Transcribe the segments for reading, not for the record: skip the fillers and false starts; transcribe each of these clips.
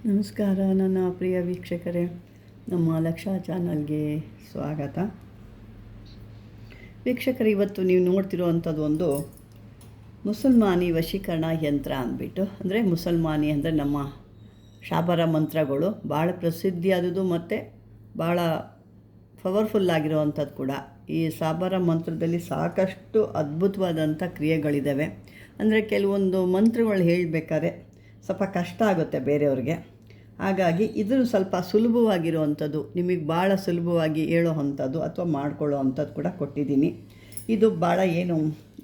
ನಮಸ್ಕಾರ ನನ್ನ ಪ್ರಿಯ ವೀಕ್ಷಕರೇ, ನಮ್ಮ ಲಕ್ಷ ಚಾನಲ್ಗೆ ಸ್ವಾಗತ. ವೀಕ್ಷಕರು, ಇವತ್ತು ನೀವು ನೋಡ್ತಿರೋವಂಥದ್ದು ಒಂದು ಮುಸಲ್ಮಾನಿ ವಶೀಕರಣ ಯಂತ್ರ ಅಂದ್ಬಿಟ್ಟು. ಅಂದರೆ ಮುಸಲ್ಮಾನಿ ಅಂದರೆ ನಮ್ಮ ಶಾಬರ ಮಂತ್ರಗಳು ಭಾಳ ಪ್ರಸಿದ್ಧಿಯಾದದ್ದು ಮತ್ತು ಭಾಳ ಪವರ್ಫುಲ್ಲಾಗಿರೋವಂಥದ್ದು ಕೂಡ. ಈ ಶಾಬರ ಮಂತ್ರದಲ್ಲಿ ಸಾಕಷ್ಟು ಅದ್ಭುತವಾದಂಥ ಕ್ರಿಯೆಗಳಿದ್ದಾವೆ. ಅಂದರೆ ಕೆಲವೊಂದು ಮಂತ್ರಗಳು ಹೇಳಬೇಕಾದ್ರೆ ಸ್ವಲ್ಪ ಕಷ್ಟ ಆಗುತ್ತೆ ಬೇರೆಯವ್ರಿಗೆ. ಹಾಗಾಗಿ ಇದು ಸ್ವಲ್ಪ ಸುಲಭವಾಗಿರುವಂಥದ್ದು, ನಿಮಗೆ ಭಾಳ ಸುಲಭವಾಗಿ ಹೇಳೋ ಅಂಥದ್ದು ಅಥವಾ ಮಾಡ್ಕೊಳ್ಳೋ ಅಂಥದ್ದು ಕೂಡ ಕೊಟ್ಟಿದ್ದೀನಿ. ಇದು ಭಾಳ ಏನು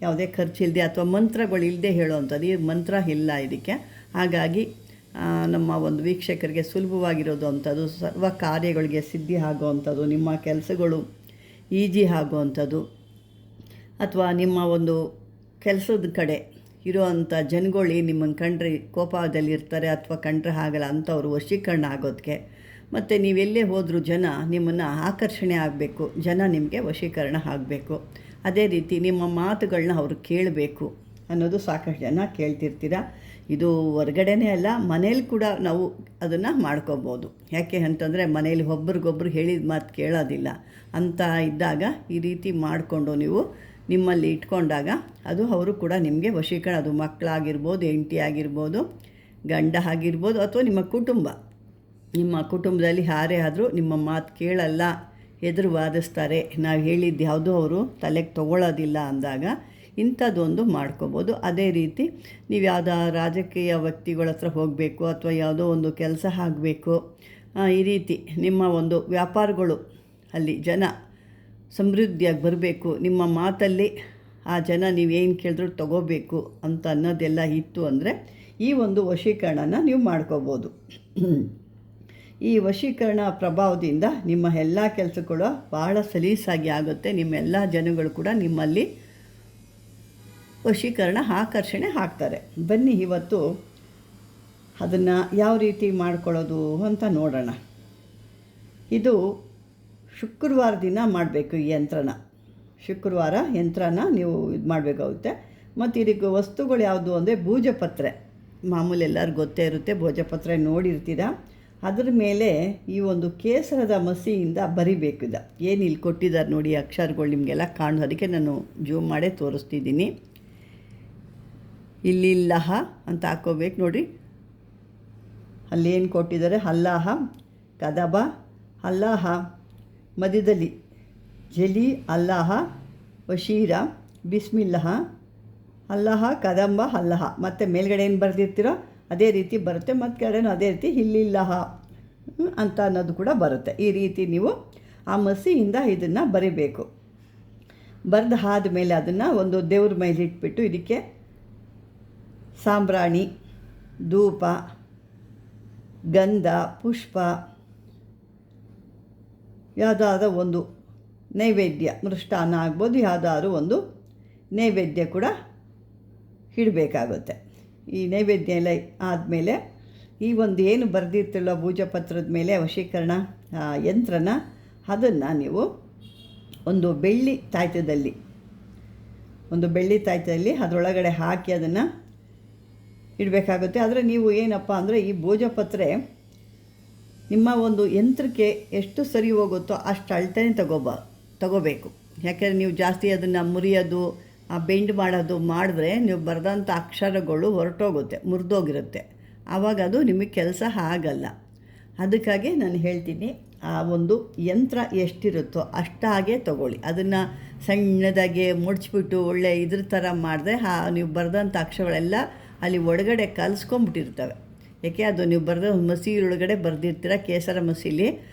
ಯಾವುದೇ ಖರ್ಚಿಲ್ಲದೆ ಅಥವಾ ಮಂತ್ರಗಳಿಲ್ಲದೆ ಹೇಳೋವಂಥದ್ದು, ಈ ಮಂತ್ರ ಇಲ್ಲ ಇದಕ್ಕೆ. ಹಾಗಾಗಿ ನಮ್ಮ ಒಂದು ವೀಕ್ಷಕರಿಗೆ ಸುಲಭವಾಗಿರೋದು ಅಂಥದ್ದು, ಸರ್ವ ಕಾರ್ಯಗಳಿಗೆ ಸಿದ್ಧಿ ಆಗೋವಂಥದ್ದು, ನಿಮ್ಮ ಕೆಲಸಗಳು ಈಜಿ ಆಗೋವಂಥದ್ದು, ಅಥವಾ ನಿಮ್ಮ ಒಂದು ಕೆಲಸದ ಕಡೆ ಇರೋವಂಥ ಜನಗಳು ನಿಮ್ಮನ್ನು ಕಂಡ್ರೆ ಕೋಪದಲ್ಲಿರ್ತಾರೆ ಅಥವಾ ಕಂಡ್ರೆ ಆಗಲ್ಲ ಅಂಥವ್ರು ವಶೀಕರಣ ಆಗೋದಕ್ಕೆ. ಮತ್ತು ನೀವೆಲ್ಲೇ ಹೋದರೂ ಜನ ನಿಮ್ಮನ್ನು ಆಕರ್ಷಣೆ ಆಗಬೇಕು, ಜನ ನಿಮಗೆ ವಶೀಕರಣ ಆಗಬೇಕು. ಅದೇ ರೀತಿ ನಿಮ್ಮ ಮಾತುಗಳನ್ನ ಅವರು ಕೇಳಬೇಕು ಅನ್ನೋದು ಸಾಕಷ್ಟು ಜನ ಕೇಳ್ತಿರ್ತೀರ. ಇದು ಹೊರಗಡೆನೇ ಅಲ್ಲ, ಮನೇಲಿ ಕೂಡ ನಾವು ಅದನ್ನು ಮಾಡ್ಕೋಬೋದು. ಯಾಕೆ ಅಂತಂದರೆ ಮನೇಲಿ ಒಬ್ರಿಗೊಬ್ರು ಹೇಳಿದ ಮಾತು ಕೇಳೋದಿಲ್ಲ ಅಂತ ಇದ್ದಾಗ ಈ ರೀತಿ ಮಾಡಿಕೊಂಡು ನೀವು ನಿಮ್ಮಲ್ಲಿ ಇಟ್ಕೊಂಡಾಗ ಅದು ಅವರು ಕೂಡ ನಿಮಗೆ ವಶೀಕರಣ, ಅದು ಮಕ್ಕಳಾಗಿರ್ಬೋದು, ಹೆಂಡತಿ ಆಗಿರ್ಬೋದು, ಗಂಡ ಆಗಿರ್ಬೋದು, ಅಥವಾ ನಿಮ್ಮ ಕುಟುಂಬದಲ್ಲಿ ಯಾರೇ ಆದರೂ ನಿಮ್ಮ ಮಾತು ಕೇಳಲ್ಲ, ಎದುರು ವಾದಿಸ್ತಾರೆ, ನಾವು ಹೇಳಿದ್ದು ಯಾವುದೂ ಅವರು ತಲೆಗೆ ತೊಗೊಳ್ಳೋದಿಲ್ಲ ಅಂದಾಗ ಇಂಥದ್ದೊಂದು ಮಾಡ್ಕೋಬೋದು. ಅದೇ ರೀತಿ ನೀವು ಯಾವುದೋ ರಾಜಕೀಯ ವ್ಯಕ್ತಿಗಳ ಹತ್ರ ಹೋಗಬೇಕು ಅಥವಾ ಯಾವುದೋ ಒಂದು ಕೆಲಸ ಆಗಬೇಕು, ಈ ರೀತಿ ನಿಮ್ಮ ಒಂದು ವ್ಯಾಪಾರಗಳು ಅಲ್ಲಿ ಜನ ಸಮೃದ್ಧಿಯಾಗಿ ಬರಬೇಕು, ನಿಮ್ಮ ಮಾತಲ್ಲಿ ಆ ಜನ ನೀವೇನು ಕೇಳಿದ್ರು ತಗೋಬೇಕು ಅಂತ ಅನ್ನೋದೆಲ್ಲ ಇತ್ತು ಅಂದರೆ ಈ ಒಂದು ವಶೀಕರಣನ ನೀವು ಮಾಡ್ಕೋಬೋದು. ಈ ವಶೀಕರಣ ಪ್ರಭಾವದಿಂದ ನಿಮ್ಮ ಎಲ್ಲ ಕೆಲಸಗಳು ಭಾಳ ಸಲೀಸಾಗಿ ಆಗುತ್ತೆ. ನಿಮ್ಮೆಲ್ಲ ಜನಗಳು ಕೂಡ ನಿಮ್ಮಲ್ಲಿ ವಶೀಕರಣ ಆಕರ್ಷಣೆ ಆಗ್ತಾರೆ. ಬನ್ನಿ ಇವತ್ತು ಅದನ್ನು ಯಾವ ರೀತಿ ಮಾಡ್ಕೊಳ್ಳೋದು ಅಂತ ನೋಡೋಣ. ಇದು ಶುಕ್ರವಾರ ದಿನ ಮಾಡಬೇಕು. ಈ ಶುಕ್ರವಾರ ಯಂತ್ರನ ನೀವು ಇದು ಮಾಡಬೇಕಾಗುತ್ತೆ. ಮತ್ತು ಇದಕ್ಕೆ ವಸ್ತುಗಳು ಯಾವುದು ಅಂದರೆ ಭೋಜಪತ್ರೆ. ಮಾಮೂಲಿ ಎಲ್ಲರಿಗೂ ಗೊತ್ತೇ ಇರುತ್ತೆ, ಭೋಜಪತ್ರೆ ನೋಡಿರ್ತೀರ. ಅದ್ರ ಮೇಲೆ ಈ ಒಂದು ಕೇಸರದ ಮಸಿಯಿಂದ ಬರಿಬೇಕು. ಇದು ಏನು ಇಲ್ಲಿ ಕೊಟ್ಟಿದ್ದಾರೆ ನೋಡಿ, ಅಕ್ಷರಗಳು ನಿಮಗೆಲ್ಲ ಕಾಣೋದು, ಅದಕ್ಕೆ ನಾನು ಜೂಮ್ ಮಾಡೇ ತೋರಿಸ್ತಿದ್ದೀನಿ. ಇಲ್ಲಿಲ್ಲಹ ಅಂತ ಹಾಕೋಬೇಕು ನೋಡಿ. ಅಲ್ಲೇನು ಕೊಟ್ಟಿದ್ದಾರೆ, ಅಲ್ಲಾಹ, ಕದಬ, ಅಲ್ಲಾಹ, ಮಧ್ಯದಲ್ಲಿ ಜಲಿ, ಅಲ್ಲಾಹ, ವಶೀರ, ಬಿಸ್ಮಿಲ್ಲಹ, ಅಲ್ಲಾಹ, ಕದಂಬ, ಅಲ್ಲಾಹ. ಮತ್ತು ಮೇಲ್ಗಡೆ ಏನು ಬರೆದಿರ್ತೀರೋ ಅದೇ ರೀತಿ ಬರುತ್ತೆ, ಮತ್ತು ಕಡೆನೂ ಅದೇ ರೀತಿ ಇಲ್ಲಿಲ್ಲಹ ಅಂತ ಅನ್ನೋದು ಕೂಡ ಬರುತ್ತೆ. ಈ ರೀತಿ ನೀವು ಆ ಮಸಿಯಿಂದ ಇದನ್ನು ಬರಿಬೇಕು. ಬರೆದು ಆದಮೇಲೆ ಅದನ್ನು ಒಂದು ದೇವ್ರ ಮೇಲೆ ಇಟ್ಬಿಟ್ಟು ಇದಕ್ಕೆ ಸಾಂಬ್ರಾಣಿ, ಧೂಪ, ಗಂಧ, ಪುಷ್ಪ, ಯಾವುದಾದ್ರೂ ಒಂದು ನೈವೇದ್ಯ, ಮೃಷ್ಟಾನ್ನ ಆಗ್ಬೋದು, ಯಾವುದಾದ್ರೂ ಒಂದು ನೈವೇದ್ಯ ಕೂಡ ಇಡಬೇಕಾಗುತ್ತೆ. ಈ ನೈವೇದ್ಯ ಎಲ್ಲ ಆದಮೇಲೆ ಈ ಒಂದು ಏನು ಬರೆದಿರ್ತಿಲ್ಲ ಭೋಜಪತ್ರದ ಮೇಲೆ ವಶೀಕರಣ ಯಂತ್ರನ, ಅದನ್ನು ನೀವು ಒಂದು ಬೆಳ್ಳಿ ತಾಯ್ತದಲ್ಲಿ ಅದರೊಳಗಡೆ ಹಾಕಿ ಅದನ್ನು ಇಡಬೇಕಾಗುತ್ತೆ. ಆದರೆ ನೀವು ಏನಪ್ಪ ಅಂದರೆ ಈ ಭೋಜಪತ್ರೆ ನಿಮ್ಮ ಒಂದು ಯಂತ್ರಕ್ಕೆ ಎಷ್ಟು ಸರಿ ಹೋಗುತ್ತೋ ಅಷ್ಟು ಅಳತೆನೇ ತಗೋಬೇಕು. ಯಾಕೆಂದರೆ ನೀವು ಜಾಸ್ತಿ ಅದನ್ನು ಮುರಿಯೋದು, ಬೆಂಡ್ ಮಾಡೋದು ಮಾಡಿದ್ರೆ ನೀವು ಬರೆದಂಥ ಅಕ್ಷರಗಳು ಹೊರಟೋಗುತ್ತೆ, ಮುರಿದೋಗಿರುತ್ತೆ. ಆವಾಗ ಅದು ನಿಮಗೆ ಕೆಲಸ ಆಗಲ್ಲ. ಅದಕ್ಕಾಗಿ ನಾನು ಹೇಳ್ತೀನಿ, ಆ ಒಂದು ಯಂತ್ರ ಎಷ್ಟಿರುತ್ತೋ ಅಷ್ಟಾಗೆ ತೊಗೊಳ್ಳಿ. ಅದನ್ನು ಸಣ್ಣದಾಗೆ ಮುಡ್ಚಿಬಿಟ್ಟು ಒಳ್ಳೆ ಇದ್ರ ಥರ ಮಾಡಿದ್ರೆ ನೀವು ಬರೆದಂಥ ಅಕ್ಷರಗಳೆಲ್ಲ ಅಲ್ಲಿ ಒಳಗಡೆ ಕಲಿಸ್ಕೊಂಬಿಟ್ಟಿರ್ತವೆ. ಏಕೆ, ಅದು ನೀವು ಬರೆದ ಮಸಿ ಒಳಗಡೆ ಬರೆದಿರ್ತೀರ, ಕೇಸರ ಮಸೀಲಿ,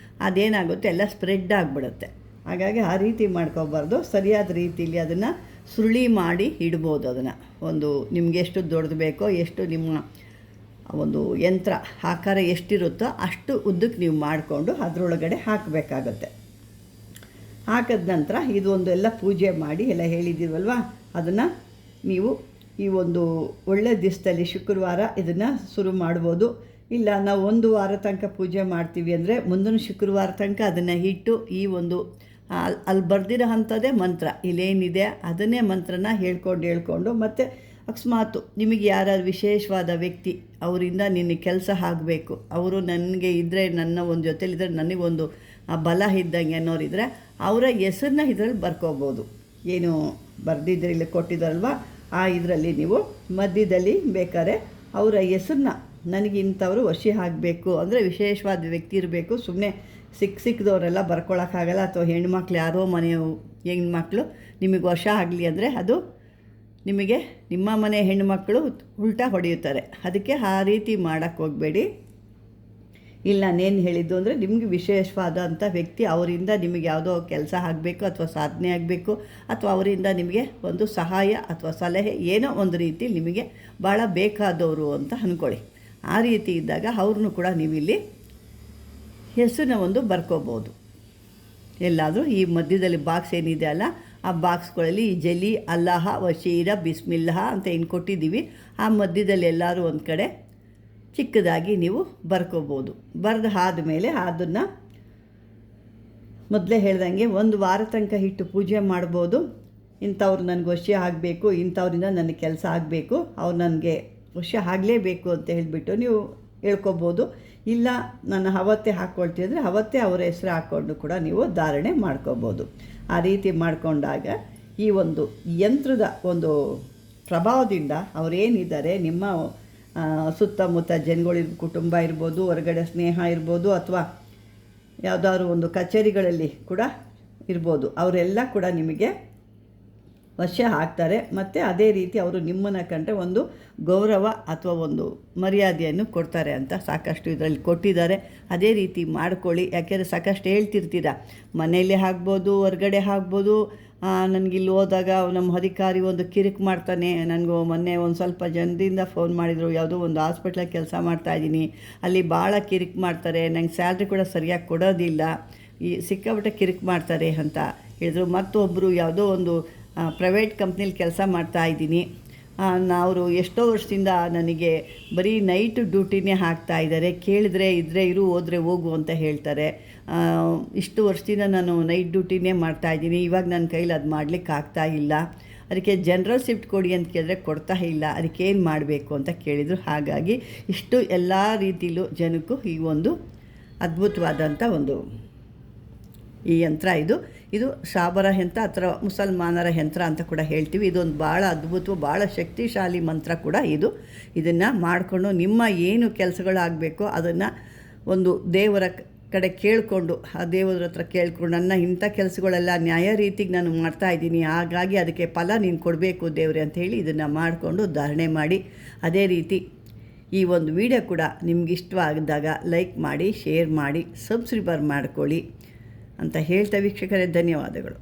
ಅದೇನಾಗುತ್ತೆ ಎಲ್ಲ ಸ್ಪ್ರೆಡ್ ಆಗಿಬಿಡುತ್ತೆ. ಹಾಗಾಗಿ ಆ ರೀತಿ ಮಾಡ್ಕೋಬಾರ್ದು. ಸರಿಯಾದ ರೀತಿಯಲ್ಲಿ ಅದನ್ನು ಸುರುಳಿ ಮಾಡಿ ಇಡ್ಬೋದು. ಅದನ್ನು ಒಂದು ನಿಮಗೆ ಎಷ್ಟು ದೊಡ್ಡದು ಬೇಕೋ, ಎಷ್ಟು ನಿಮ್ಮ ಒಂದು ಯಂತ್ರ ಆಕಾರ ಎಷ್ಟಿರುತ್ತೋ ಅಷ್ಟು ಉದ್ದಕ್ಕೆ ನೀವು ಮಾಡಿಕೊಂಡು ಅದರೊಳಗಡೆ ಹಾಕಬೇಕಾಗತ್ತೆ. ಹಾಕಿದ ನಂತರ ಇದು ಒಂದು ಎಲ್ಲ ಪೂಜೆ ಮಾಡಿ ಎಲ್ಲ ಹೇಳಿದ್ದೀವಲ್ವ, ಅದನ್ನು ನೀವು ಈ ಒಂದು ಒಳ್ಳೆಯ ದಿವಸದಲ್ಲಿ ಶುಕ್ರವಾರ ಇದನ್ನು ಶುರು ಮಾಡ್ಬೋದು. ಇಲ್ಲ ನಾವು ಒಂದು ವಾರ ತನಕ ಪೂಜೆ ಮಾಡ್ತೀವಿ ಅಂದರೆ ಮುಂದಿನ ಶುಕ್ರವಾರ ತನಕ ಅದನ್ನು ಇಟ್ಟು ಈ ಒಂದು ಅಲ್ಲಿ ಬರೆದಿರೋ ಅಂಥದ್ದೇ ಮಂತ್ರ ಇಲ್ಲೇನಿದೆ ಅದನ್ನೇ ಮಂತ್ರನ ಹೇಳ್ಕೊಂಡು ಮತ್ತು ಅಕಸ್ಮಾತು ನಿಮಗೆ ಯಾರಾದ್ರು ವಿಶೇಷವಾದ ವ್ಯಕ್ತಿ ಅವರಿಂದ ನಿನ್ನ ಕೆಲಸ ಆಗಬೇಕು, ಅವರು ನನಗೆ ಇದ್ದರೆ, ನನ್ನ ಒಂದು ಜೊತೆಲಿದ್ದರೆ ನನಗೊಂದು ಬಲ ಇದ್ದಂಗೆ ಅನ್ನೋರಿದ್ದರೆ ಅವರ ಹೆಸರನ್ನ ಇದರಲ್ಲಿ ಬರ್ಕೋಬೋದು. ಏನು ಬರೆದಿದ್ರೆ ಇಲ್ಲಿ ಕೊಟ್ಟಿದ್ದಾರಲ್ವ, ಆ ಇದರಲ್ಲಿ ನೀವು ಮಧ್ಯದಲ್ಲಿ ಬೇಕಾದ್ರೆ ಅವರ ಹೆಸರನ್ನ, ನನಗೆ ಇಂಥವರು ವಶಿ ಆಗಬೇಕು ಅಂದರೆ ವಿಶೇಷವಾದ ವ್ಯಕ್ತಿ ಇರಬೇಕು. ಸುಮ್ಮನೆ ಸಿಕ್ಕದವರೆಲ್ಲ ಬರ್ಕೊಳಕ್ಕಾಗಲ್ಲ. ಅಥವಾ ಹೆಣ್ಮಕ್ಳು ಯಾರೋ ಮನೆಯ ಹೆಣ್ಮಕ್ಳು ನಿಮಗೆ ವಶ ಆಗಲಿ ಅಂದರೆ ಅದು ನಿಮಗೆ ನಿಮ್ಮ ಮನೆ ಹೆಣ್ಣುಮಕ್ಕಳು ಉಲ್ಟಾ ಹೊಡೆಯುತ್ತಾರೆ. ಅದಕ್ಕೆ ಆ ರೀತಿ ಮಾಡೋಕ್ಕೆ ಹೋಗಬೇಡಿ. ಇಲ್ಲ ನಾನೇನು ಹೇಳಿದ್ದು ಅಂದರೆ ನಿಮಗೆ ವಿಶೇಷವಾದಂಥ ವ್ಯಕ್ತಿ, ಅವರಿಂದ ನಿಮಗೆ ಯಾವುದೋ ಕೆಲಸ ಆಗಬೇಕು ಅಥವಾ ಸಾಧನೆ ಆಗಬೇಕು, ಅಥವಾ ಅವರಿಂದ ನಿಮಗೆ ಒಂದು ಸಹಾಯ ಅಥವಾ ಸಲಹೆ ಏನೋ ಒಂದು ರೀತಿ ನಿಮಗೆ ಭಾಳ ಬೇಕಾದವರು ಅಂತ ಅಂದ್ಕೊಳ್ಳಿ. ಆ ರೀತಿ ಇದ್ದಾಗ ಅವ್ರನ್ನೂ ಕೂಡ ನೀವಿಲ್ಲಿ ಹೆಸರನ್ನ ಒಂದು ಬರ್ಕೋಬೋದು. ಎಲ್ಲಾದರೂ ಈ ಮಧ್ಯದಲ್ಲಿ ಬಾಕ್ಸ್ ಏನಿದೆ ಅಲ್ಲ, ಆ ಬಾಕ್ಸ್ಗಳಲ್ಲಿ ಈ ಜಲಿ ಅಲ್ಲಾಹ ವಶೀರ ಬಿಸ್ಮಿಲ್ಲಾಹ ಅಂತ ಏನು ಕೊಟ್ಟಿದ್ದೀವಿ, ಆ ಮಧ್ಯದಲ್ಲಿ ಎಲ್ಲರೂ ಒಂದು ಕಡೆ ಚಿಕ್ಕದಾಗಿ ನೀವು ಬರ್ಕೋಬೋದು. ಬರೆದು ಆದಮೇಲೆ ಅದನ್ನು ಮೊದಲೇ ಹೇಳ್ದಂಗೆ ಒಂದು ವಾರ ತನಕ ಇಟ್ಟು ಪೂಜೆ ಮಾಡ್ಬೋದು. ಇಂಥವ್ರು ನನಗೆ ವಶ ಆಗಬೇಕು, ಇಂಥವ್ರಿಂದ ನನಗೆ ಕೆಲಸ ಆಗಬೇಕು, ಅವ್ರು ನನಗೆ ವಶ ಆಗಲೇಬೇಕು ಅಂತ ಹೇಳಿಬಿಟ್ಟು ನೀವು ಹೇಳ್ಕೊಬೋದು. ಇಲ್ಲ ನಾನು ಅವತ್ತೇ ಹಾಕ್ಕೊಳ್ತೀನಿ ಅಂದರೆ ಅವತ್ತೇ ಅವರ ಹೆಸರು ಹಾಕ್ಕೊಂಡು ಕೂಡ ನೀವು ಧಾರಣೆ ಮಾಡ್ಕೋಬೋದು. ಆ ರೀತಿ ಮಾಡಿಕೊಂಡಾಗ ಈ ಒಂದು ಯಂತ್ರದ ಒಂದು ಪ್ರಭಾವದಿಂದ ಅವರೇನಿದ್ದಾರೆ ನಿಮ್ಮ ಸುತ್ತಮುತ್ತ ಜನಗಳ ಕುಟುಂಬ ಇರ್ಬೋದು, ಹೊರಗಡೆ ಸ್ನೇಹ ಇರ್ಬೋದು, ಅಥವಾ ಯಾವುದಾದ್ರು ಒಂದು ಕಚೇರಿಗಳಲ್ಲಿ ಕೂಡ ಇರ್ಬೋದು, ಅವರೆಲ್ಲ ಕೂಡ ನಿಮಗೆ ವಶ ಆಗ್ತಾರೆ. ಮತ್ತು ಅದೇ ರೀತಿ ಅವರು ನಿಮ್ಮನ್ನು ಕಂಡ್ರೆ ಒಂದು ಗೌರವ ಅಥವಾ ಒಂದು ಮರ್ಯಾದೆಯನ್ನು ಕೊಡ್ತಾರೆ ಅಂತ ಸಾಕಷ್ಟು ಇದರಲ್ಲಿ ಕೊಟ್ಟಿದ್ದಾರೆ. ಅದೇ ರೀತಿ ಮಾಡ್ಕೊಳ್ಳಿ. ಯಾಕೆಂದರೆ ಸಾಕಷ್ಟು ಹೇಳ್ತಿರ್ತೀರ, ಮನೆಯಲ್ಲೇ ಆಗ್ಬೋದು, ಹೊರಗಡೆ ಆಗ್ಬೋದು. ನನಗಿಲ್ಲಿ ಹೋದಾಗ ನಮ್ಮ ಅಧಿಕಾರಿ ಒಂದು ಕಿರಿಕ್ ಮಾಡ್ತಾನೆ. ನನಗೂ ಮೊನ್ನೆ ಒಂದು ಸ್ವಲ್ಪ ಜನರಿಂದ ಫೋನ್ ಮಾಡಿದರು, ಯಾವುದೋ ಒಂದು ಹಾಸ್ಪಿಟ್ಲಾಗ ಕೆಲಸ ಮಾಡ್ತಾಯಿದ್ದೀನಿ, ಅಲ್ಲಿ ಭಾಳ ಕಿರಿಕ್ ಮಾಡ್ತಾರೆ, ನಂಗೆ ಸ್ಯಾಲ್ರಿ ಕೂಡ ಸರಿಯಾಗಿ ಕೊಡೋದಿಲ್ಲ, ಈ ಸಿಕ್ಕಾಪಟ್ಟೆ ಕಿರಿಕ್ ಮಾಡ್ತಾರೆ ಅಂತ ಹೇಳಿದ್ರು. ಮತ್ತೊಬ್ಬರು ಯಾವುದೋ ಒಂದು ಪ್ರೈವೇಟ್ ಕಂಪ್ನಿಲಿ ಕೆಲಸ ಮಾಡ್ತಾಯಿದ್ದೀನಿ, ಅವರು ಎಷ್ಟೋ ವರ್ಷದಿಂದ ನನಗೆ ಬರೀ ನೈಟ್ ಡ್ಯೂಟಿನೇ ಹಾಕ್ತಾಯಿದ್ದಾರೆ, ಕೇಳಿದ್ರೆ ಇದ್ದರೆ ಇರು, ಹೋದರೆ ಹೋಗು ಅಂತ ಹೇಳ್ತಾರೆ. ಇಷ್ಟು ವರ್ಷದಿಂದ ನಾನು ನೈಟ್ ಡ್ಯೂಟಿನೇ ಮಾಡ್ತಾಯಿದ್ದೀನಿ, ಇವಾಗ ನನ್ನ ಕೈಲಿ ಅದು ಮಾಡಲಿಕ್ಕೆ ಆಗ್ತಾಯಿಲ್ಲ, ಅದಕ್ಕೆ ಜನರಲ್ ಶಿಫ್ಟ್ ಕೊಡಿ ಅಂತ ಕೇಳಿದ್ರೆ ಕೊಡ್ತಾ ಇಲ್ಲ, ಅದಕ್ಕೇನು ಮಾಡಬೇಕು ಅಂತ ಕೇಳಿದರು. ಹಾಗಾಗಿ ಇಷ್ಟು ಎಲ್ಲ ರೀತಿಲೂ ಜನಕ್ಕೂ ಈ ಒಂದು ಅದ್ಭುತವಾದಂಥ ಒಂದು ಈ ಯಂತ್ರ ಇದು ಶಾಬರ ಯಂತ್ರ ಅಥವಾ ಮುಸಲ್ಮಾನರ ಯಂತ್ರ ಅಂತ ಕೂಡ ಹೇಳ್ತೀವಿ. ಇದೊಂದು ಭಾಳ ಅದ್ಭುತ, ಭಾಳ ಶಕ್ತಿಶಾಲಿ ಮಂತ್ರ ಕೂಡ ಇದನ್ನು ಮಾಡಿಕೊಂಡು ನಿಮ್ಮ ಏನು ಕೆಲಸಗಳಾಗಬೇಕೋ ಅದನ್ನು ಒಂದು ದೇವರ ಕಡೆ ಕೇಳಿಕೊಂಡು, ಆ ದೇವರ ಹತ್ರ ಕೇಳಿಕೊಂಡು, ನನ್ನ ಇಂಥ ಕೆಲಸಗಳೆಲ್ಲ ನ್ಯಾಯ ರೀತಿಗೆ ನಾನು ಮಾಡ್ತಾಯಿದ್ದೀನಿ, ಹಾಗಾಗಿ ಅದಕ್ಕೆ ಫಲ ನೀನು ಕೊಡಬೇಕು ದೇವರೇ ಅಂತ ಹೇಳಿ ಇದನ್ನು ಮಾಡಿಕೊಂಡು ಧಾರಣೆ ಮಾಡಿ. ಅದೇ ರೀತಿ ಈ ಒಂದು ವಿಡಿಯೋ ಕೂಡ ನಿಮ್ಗೆ ಇಷ್ಟವಾದಾಗ ಲೈಕ್ ಮಾಡಿ, ಶೇರ್ ಮಾಡಿ, ಸಬ್ಸ್ಕ್ರೈಬರ್ ಮಾಡ್ಕೊಳ್ಳಿ ಅಂತ ಹೇಳ್ತಾ ವೀಕ್ಷಕರೇ ಧನ್ಯವಾದಗಳು.